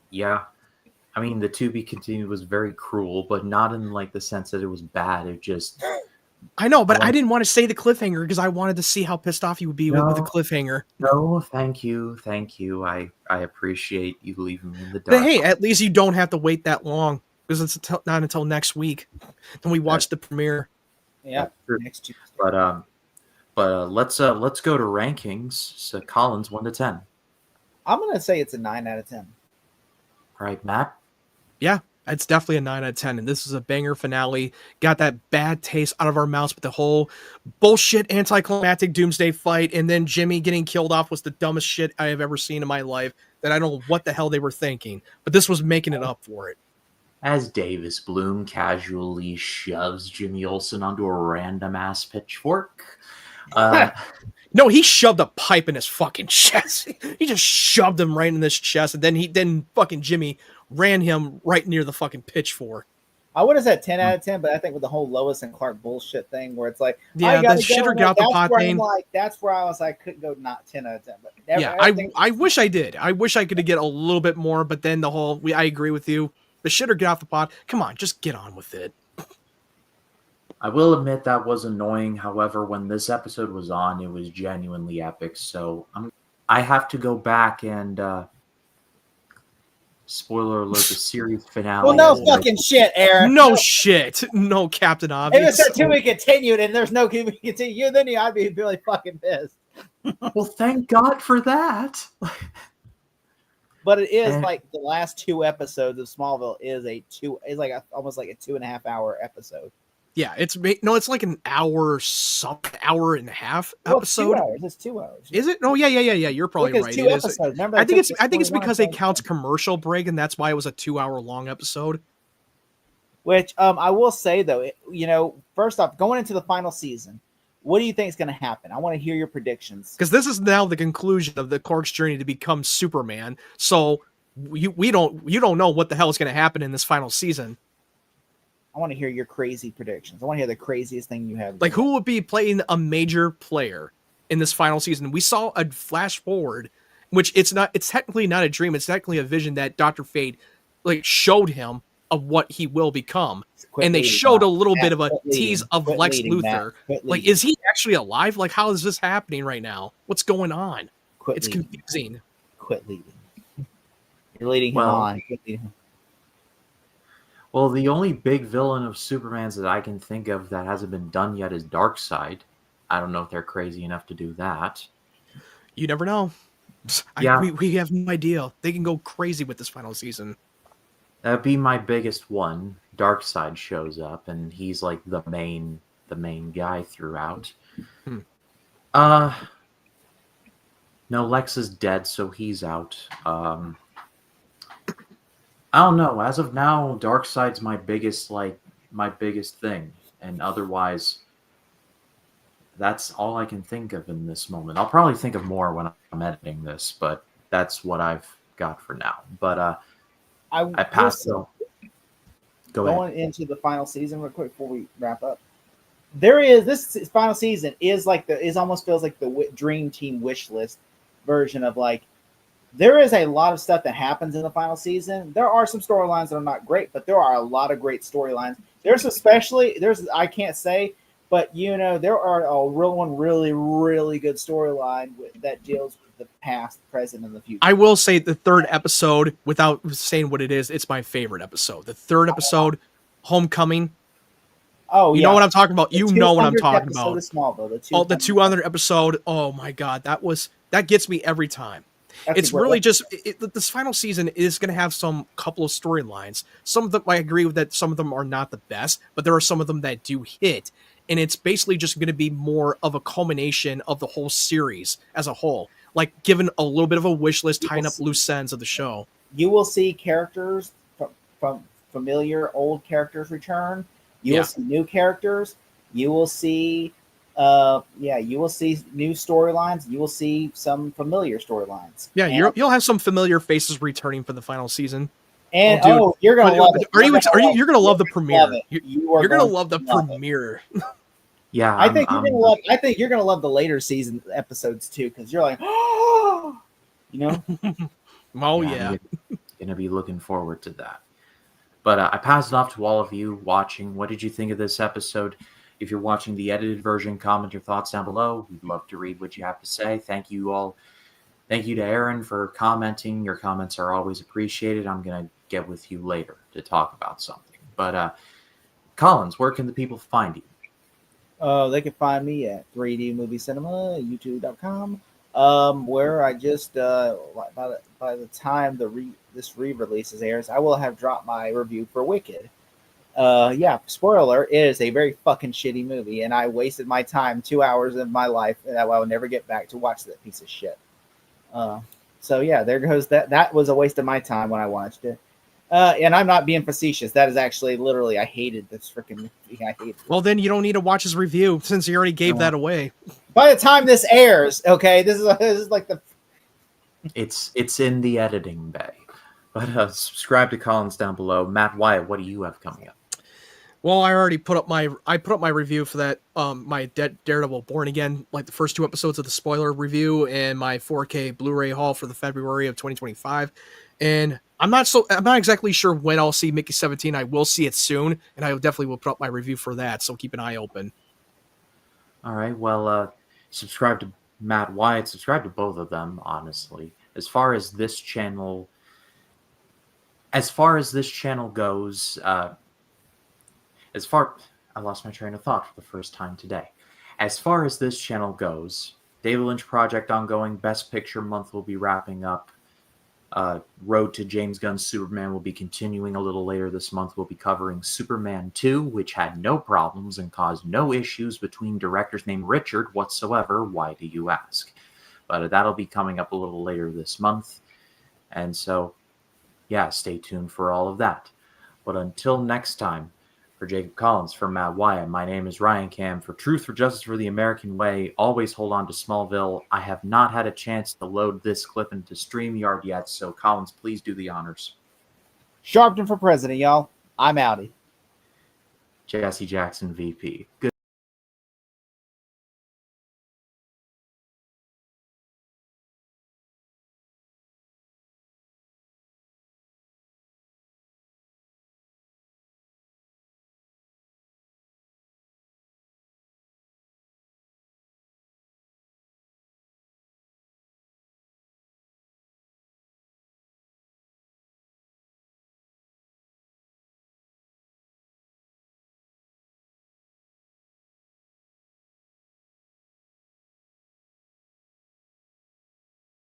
[SPEAKER 1] Yeah. I mean, the to be continued was very cruel, but not in like the sense that it was bad. It just...
[SPEAKER 2] I know, but I didn't want to say the cliffhanger because I wanted to see how pissed off you would be with the cliffhanger.
[SPEAKER 1] No, thank you. I appreciate you leaving me in the dark.
[SPEAKER 2] But hey, at least you don't have to wait that long because it's not until next week. Then we watch the premiere.
[SPEAKER 3] Yeah, next Tuesday.
[SPEAKER 1] But let's go to rankings. So Collins, 1 to 10.
[SPEAKER 3] I'm gonna say it's a 9 out of 10.
[SPEAKER 1] All right, Matt.
[SPEAKER 2] Yeah, it's definitely a 9 out of 10. And this is a banger finale. Got that bad taste out of our mouths with the whole bullshit anticlimactic doomsday fight. And then Jimmy getting killed off was the dumbest shit I have ever seen in my life. That I don't know what the hell they were thinking. But this was making it up for it.
[SPEAKER 1] As Davis Bloom casually shoves Jimmy Olsen onto a random ass pitchfork.
[SPEAKER 2] No, he shoved a pipe in his fucking chest. He just shoved him right in his chest, and then fucking Jimmy ran him right near the fucking pitchfork.
[SPEAKER 3] I would have said 10 out of 10, but I think with the whole Lois and Clark bullshit thing, where it's like,
[SPEAKER 2] yeah, the shitter got the pot thing.
[SPEAKER 3] That's where I was like, couldn't go not 10 out of 10. But
[SPEAKER 2] yeah, I wish I did. I wish I could get a little bit more, but then I agree with you. The shitter get off the pot. Come on, just get on with it.
[SPEAKER 1] I will admit that was annoying. However, when this episode was on, it was genuinely epic. So I have to go back and spoiler alert: the series finale.
[SPEAKER 3] Well, no fucking shit, Aaron.
[SPEAKER 2] No shit. No, Captain Obvious.
[SPEAKER 3] If it's to be continued and there's no continue, then I'd be really fucking pissed.
[SPEAKER 1] Well, thank God for that.
[SPEAKER 3] But it is like the last 2 episodes of Smallville is almost like a 2.5 hour episode.
[SPEAKER 2] Yeah, it's like an hour, hour and a half
[SPEAKER 3] Well, it's 2
[SPEAKER 2] episode.
[SPEAKER 3] hours. It's 2 hours.
[SPEAKER 2] Is it? Oh, yeah. You're probably
[SPEAKER 3] Look, it's
[SPEAKER 2] right.
[SPEAKER 3] 2
[SPEAKER 2] It is.
[SPEAKER 3] episodes. Remember,
[SPEAKER 2] I think it's.
[SPEAKER 3] took
[SPEAKER 2] I think it's
[SPEAKER 3] 21
[SPEAKER 2] because it
[SPEAKER 3] episodes.
[SPEAKER 2] counts commercial break, and that's why it was a 2-hour long episode.
[SPEAKER 3] Which I will say though, first off, going into the final season, what do you think is going to happen? I want to hear your predictions.
[SPEAKER 2] Because this is now the conclusion of the Clark's journey to become Superman. So you don't know what the hell is going to happen in this final season.
[SPEAKER 3] I want to hear your crazy predictions. I want to hear the craziest thing you have.
[SPEAKER 2] Like, who would be playing a major player in this final season? We saw a flash forward, which it's technically not a dream. It's technically a vision that Dr. Fate showed him of what he will become. And they showed a little bit of a tease of Lex Luthor. Like, is he actually alive? Like, how is this happening right now? What's going on? It's confusing.
[SPEAKER 3] Quit leading. You're leading him on. Quit leading him.
[SPEAKER 1] Well, the only big villain of Superman's that I can think of that hasn't been done yet is Darkseid. I don't know if they're crazy enough to do that.
[SPEAKER 2] You never know.
[SPEAKER 1] Yeah.
[SPEAKER 2] We have no idea. They can go crazy with this final season.
[SPEAKER 1] That'd be my biggest one. Darkseid shows up, and he's like the main guy throughout. No, Lex is dead, so he's out. I don't know. As of now, Darkseid's my biggest thing, and otherwise, that's all I can think of in this moment. I'll probably think of more when I'm editing this, but that's what I've got for now. But I passed.
[SPEAKER 3] Going into the final season real quick before we wrap up. This final season is almost feels like the Dream Team wish list version of there is a lot of stuff that happens in the final season. There are some storylines that are not great, but there are a lot of great storylines. I can't say, but there are a really, really good storyline that deals with the past, present, and the future.
[SPEAKER 2] I will say the third episode, without saying what it is, it's my favorite episode. The third episode, Homecoming.
[SPEAKER 3] Oh,
[SPEAKER 2] you know what I'm talking about. You know what I'm talking about.
[SPEAKER 3] The Smallville,
[SPEAKER 2] the 200th episode. Oh my god, that gets me every time. It's really just this final season is going to have some couple of storylines. Some of them I agree with that. Some of them are not the best, but there are some of them that do hit, and it's basically just going to be more of a culmination of the whole series as a whole. Like giving a little bit of a wish list, tying up loose ends of the show.
[SPEAKER 3] You will see characters from familiar old characters return. You will see new characters. You will see. You will see new storylines. You will see some familiar storylines.
[SPEAKER 2] Yeah, you'll have some familiar faces returning for the final season.
[SPEAKER 3] And you're gonna love it.
[SPEAKER 2] You're gonna love the premiere. You're gonna love the premiere.
[SPEAKER 1] Yeah,
[SPEAKER 3] I think you're gonna love the later season episodes too, because you're like, oh,
[SPEAKER 2] yeah.
[SPEAKER 1] I'm gonna be looking forward to that. But I passed it off to all of you watching. What did you think of this episode? If you're watching the edited version, comment your thoughts down below. We'd love to read what you have to say. Thank you all. Thank you to Aaron for commenting. Your comments are always appreciated. I'm going to get with you later to talk about something. But Collins, where can the people find you?
[SPEAKER 3] They can find me at 3D Movie Cinema, youtube.com, where I just, by the time this re-releases airs, I will have dropped my review for Wicked. Spoiler, it is a very fucking shitty movie, and I wasted my time, 2 hours of my life, and I will never get back to watch that piece of shit. There goes that. That was a waste of my time when I watched it. And I'm not being facetious. That is actually literally, I hated this freaking movie. I hate it.
[SPEAKER 2] Well, then you don't need to watch his review since he already gave that away.
[SPEAKER 3] By the time this airs, okay, this is like the.
[SPEAKER 1] It's in the editing bay. But subscribe to Collins down below. Matt Wyatt, what do you have coming up?
[SPEAKER 2] Well, I already put up my review for that my Daredevil Born Again, like the first 2 episodes of the spoiler review, and my 4K Blu-ray haul for the February of 2025. And I'm not exactly sure when I'll see Mickey 17. I will see it soon, and I definitely will put up my review for that. So keep an eye open.
[SPEAKER 1] All right. Well, subscribe to Matt Wyatt. Subscribe to both of them. Honestly, as far as this channel goes. I lost my train of thought for the first time today. As far as this channel goes, David Lynch Project ongoing, Best Picture month will be wrapping up Road to James Gunn's Superman will be continuing a little later this month. We'll be covering Superman 2, which had no problems and caused no issues between directors named Richard whatsoever. Why do you ask? But that'll be coming up a little later this month. And so, yeah, stay tuned for all of that. But until next time, for Jacob Collins, for Matt Wyatt, my name is Ryan Cam. For Truth, for Justice, for the American Way, always hold on to Smallville. I have not had a chance to load this clip into StreamYard yet, so Collins, please do the honors.
[SPEAKER 3] Sharpton for president, y'all. I'm outie.
[SPEAKER 1] Jesse Jackson, VP. Good.